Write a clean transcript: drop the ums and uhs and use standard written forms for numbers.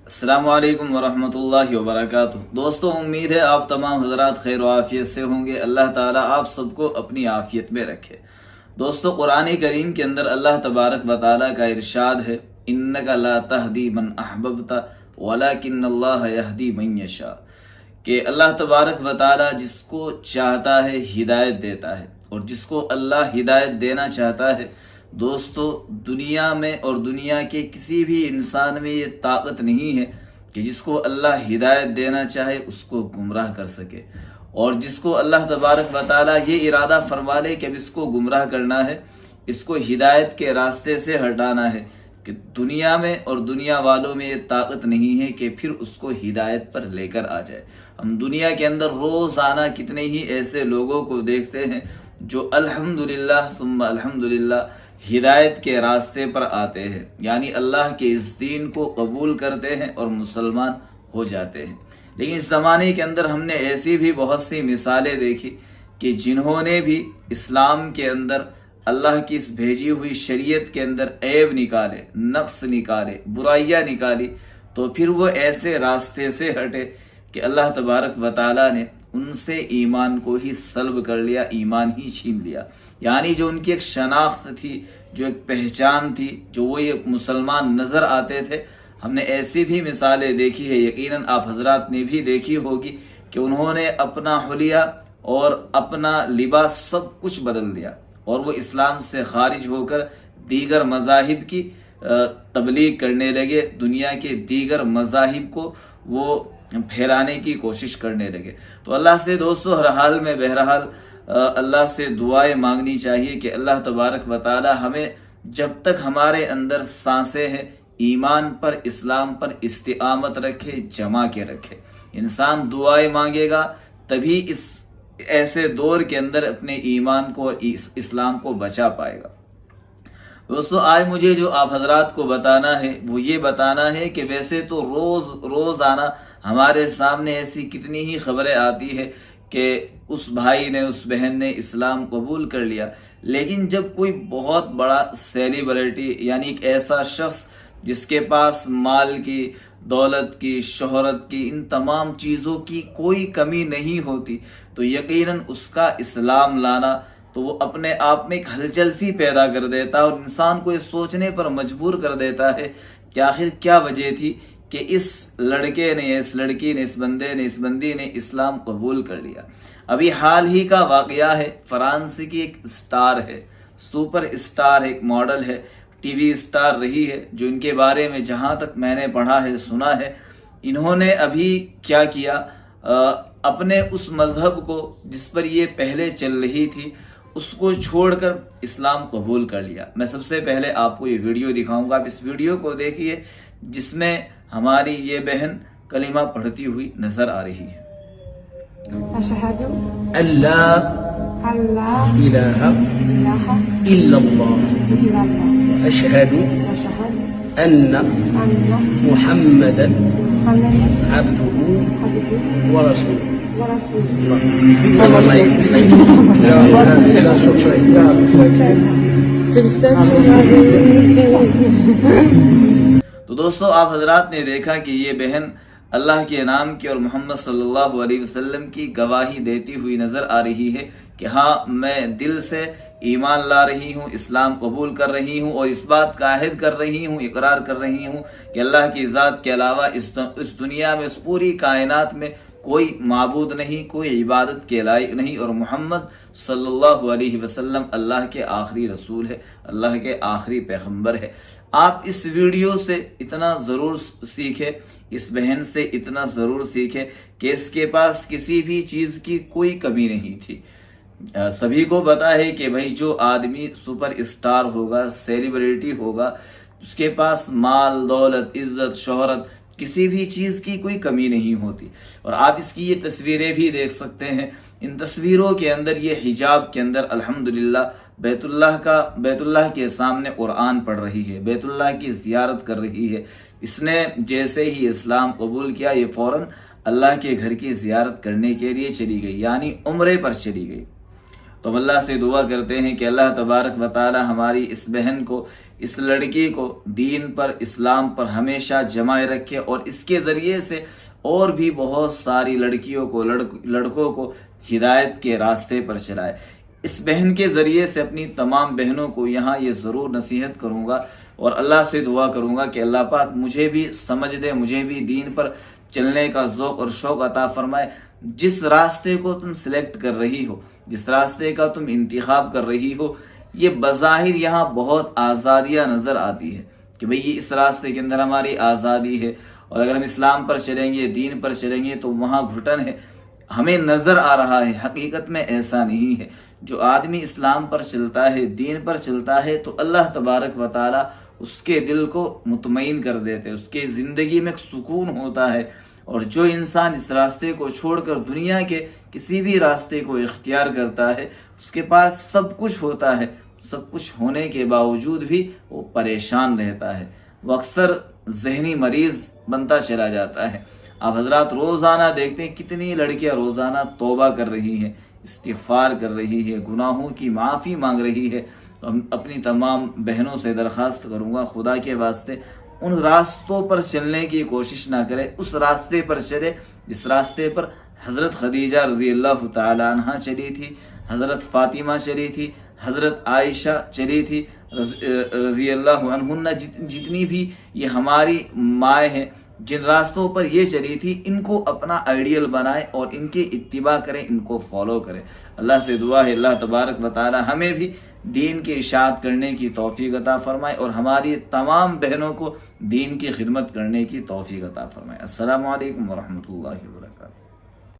अस्सलाम वालेकुम वरहमतुल्लाहि वबरकातुह। दोस्तों, उम्मीद है आप तमाम हजरात खैर व आफियत से होंगे। अल्लाह ताला आप सबको अपनी आफियत में रखे। दोस्तों, कुरान करीम के अंदर अल्लाह तबारक व ताला का इरशाद है, इन्नका ला तहदी मन अहबब्ता वलाकिन्नल्लाह यहदी मन यशा, कि अल्लाह तबारक व ताला जिसको चाहता है हिदायत देता है, और जिसको अल्लाह हिदायत देना चाहता है। दोस्तों, दुनिया में और दुनिया के किसी भी इंसान में ये ताकत नहीं है कि जिसको अल्लाह हिदायत देना चाहे उसको गुमराह कर सके, और जिसको अल्लाह तबारक व ताला ये इरादा फरमा ले कि अब इसको गुमराह करना है, इसको हिदायत के रास्ते से हटाना है, कि दुनिया में और दुनिया वालों में ये ताकत नहीं है कि फिर उसको हिदायत पर लेकर आ जाए। हम दुनिया के अंदर रोज़ाना कितने ही ऐसे लोगों को देखते हैं जो अल्हम्दुलिल्लाह सुम्मा अल्हम्दुलिल्लाह हिदायत के रास्ते पर आते हैं, यानी अल्लाह के इस दीन को कबूल करते हैं और मुसलमान हो जाते हैं। लेकिन इस ज़माने के अंदर हमने ऐसी भी बहुत सी मिसालें देखी कि जिन्होंने भी इस्लाम के अंदर अल्लाह की इस भेजी हुई शरीयत के अंदर ऐब निकाले, नक्स निकाले, बुराइयाँ निकाली, तो फिर वो ऐसे रास्ते से हटे कि अल्लाह तबारक व ताला ने उनसे ईमान को ही सल्ब कर लिया, ईमान ही छीन लिया। यानी जो उनकी एक शनाख्त थी, जो एक पहचान थी, जो वो एक मुसलमान नज़र आते थे, हमने ऐसी भी मिसालें देखी है, यकीनन आप हजरात ने भी देखी होगी, कि उन्होंने अपना हुलिया और अपना लिबास सब कुछ बदल दिया, और वो इस्लाम से खारिज होकर दीगर मज़ाहिब की तबलीग करने लगे, दुनिया के दीगर मज़ाहिब को वो फैलाने की कोशिश करने लगे। तो अल्लाह से दोस्तों हर हाल में बहरहाल अल्लाह से दुआएं मांगनी चाहिए कि अल्लाह तबारक व ताला हमें जब तक हमारे अंदर सांसें हैं ईमान पर, इस्लाम पर इस्तिकामत रखे, जमा के रखे। इंसान दुआएं मांगेगा तभी इस ऐसे दौर के अंदर अपने ईमान को और इस्लाम को बचा पाएगा। दोस्तों, आज मुझे जो आप हजरात को बताना है वो ये बताना है कि वैसे तो रोज़ाना हमारे सामने ऐसी कितनी ही खबरें आती है कि उस भाई ने, उस बहन ने इस्लाम कबूल कर लिया, लेकिन जब कोई बहुत बड़ा सेलिब्रिटी, यानी एक ऐसा शख्स जिसके पास माल की, दौलत की, शोहरत की, इन तमाम चीज़ों की कोई कमी नहीं होती, तो यकीनन उसका इस्लाम लाना तो वो अपने आप में एक हलचल सी पैदा कर देता है, और इंसान को ये सोचने पर मजबूर कर देता है कि आखिर क्या वजह थी कि इस लड़के ने, इस लड़की ने, इस बंदे ने, इस बंदी ने इस्लाम कबूल कर लिया। अभी हाल ही का वाकया है, फ्रांस की एक स्टार है, सुपर स्टार, एक मॉडल है, टीवी स्टार रही है, जो इनके बारे में जहाँ तक मैंने पढ़ा है, सुना है, इन्होंने अभी क्या किया, अपने उस मजहब को जिस पर ये पहले चल रही थी उसको छोड़कर इस्लाम कबूल कर लिया। मैं सबसे पहले आपको ये वीडियो दिखाऊंगा, आप इस वीडियो को देखिए जिसमें हमारी ये बहन कलिमा पढ़ती हुई नजर आ रही है। अशहदु अल्ला अल्ला इलाहा इलाहा इल्लल्लाह इल्लल्लाह अशहदु अशहदु अन्न अन्ना मुहम्मदन मुहम्मदन अब्दुहु अब्दुहु व रसूलुहु। व रसूलुहु। तो दोस्तों, आप हजरात ने देखा कि ये बहन अल्लाह के नाम की और मोहम्मद सल्लल्लाहु अलैहि वसल्लम की गवाही देती हुई नजर आ रही है कि हाँ, मैं दिल से ईमान ला रही हूँ, इस्लाम कबूल कर रही हूँ, और इस बात का अहद कर रही हूँ, इकरार कर रही हूँ कि अल्लाह की ज़ात के अलावा इस दुनिया में, इस पूरी कायनात में कोई माबूद नहीं, कोई इबादत के लायक नहीं, और मोहम्मद सल्लल्लाहु अलैहि वसल्लम अल्लाह के आखिरी रसूल है, अल्लाह के आखिरी पैगंबर है। आप इस वीडियो से इतना ज़रूर सीखें, इस बहन से इतना ज़रूर सीखें कि इसके पास किसी भी चीज़ की कोई कमी नहीं थी। सभी को पता है कि भाई जो आदमी सुपर स्टार होगा, सेलिब्रिटी होगा, उसके पास माल, दौलत, इज्जत, शोहरत, किसी भी चीज़ की कोई कमी नहीं होती। और आप इसकी ये तस्वीरें भी देख सकते हैं, इन तस्वीरों के अंदर ये हिजाब के अंदर अल्हम्दुलिल्लाह बैतुल्लाह के सामने कुरान पढ़ रही है, बैतुल्लाह की ज़ियारत कर रही है। इसने जैसे ही इस्लाम कबूल किया, ये फ़ौरन अल्लाह के घर की ज़ियारत करने के लिए चली गई, यानी उम्रे पर चली गई। تو ہم اللہ سے دعا کرتے ہیں کہ اللہ تبارک و تعالی ہماری اس بہن کو، اس لڑکی کو دین پر، اسلام پر ہمیشہ جمائے رکھے، اور اس کے ذریعے سے اور بھی بہت ساری لڑکیوں کو، لڑکوں کو ہدایت کے راستے پر چلائے۔ اس بہن کے ذریعے سے اپنی تمام بہنوں کو یہاں یہ ضرور نصیحت کروں گا اور اللہ سے دعا کروں گا کہ اللہ پاک مجھے بھی سمجھ دے، مجھے بھی دین پر چلنے کا ذوق اور شوق عطا فرمائے۔ جس راستے کو تم سلیکٹ کر رہی ہو، جس راستے کا تم انتخاب کر رہی ہو، یہ بظاہر یہاں بہت آزادیاں نظر آتی ہے کہ بھئی یہ اس راستے کے اندر ہماری آزادی ہے، اور اگر ہم اسلام پر چلیں گے، دین پر چلیں گے تو وہاں گھٹن ہے، ہمیں نظر آ رہا ہے۔ حقیقت میں ایسا نہیں ہے۔ جو آدمی اسلام پر چلتا ہے، دین پر چلتا ہے، تو اللہ تبارک و تعالی اس کے دل کو مطمئن کر دیتے، اس کے زندگی میں ایک سکون ہوتا ہے۔ اور جو انسان اس راستے کو چھوڑ کر دنیا کے کسی بھی راستے کو اختیار کرتا ہے، اس کے پاس سب کچھ ہوتا ہے، سب کچھ ہونے کے باوجود بھی وہ پریشان رہتا ہے، وہ اکثر ذہنی مریض بنتا چلا جاتا ہے۔ آپ حضرات روزانہ دیکھتے ہیں کتنی لڑکیاں روزانہ توبہ کر رہی ہیں، استغفار کر رہی ہے، گناہوں کی معافی مانگ رہی ہے۔ تو ہم اپنی تمام بہنوں سے درخواست کروں گا، خدا کے واسطے ان راستوں پر چلنے کی کوشش نہ کرے، اس راستے پر چلے جس راستے پر حضرت خدیجہ رضی اللہ تعالی عنہ چلی تھی، حضرت فاطمہ چلی تھی، حضرت عائشہ چلی تھی رضی اللہ عنہن، جتنی بھی یہ ہماری مائیں ہیں، جن راستوں پر یہ چلی تھی، ان کو اپنا آئیڈیل بنائے اور ان کی اتباع کریں، ان کو فالو کریں۔ اللہ سے دعا ہے اللہ تبارک و تعالی ہمیں بھی دین کی اشاعت کرنے کی توفیق عطا فرمائے اور ہماری تمام بہنوں کو دین کی خدمت کرنے کی توفیق عطا فرمائے۔ السلام علیکم ورحمۃ اللہ وبرکاتہ۔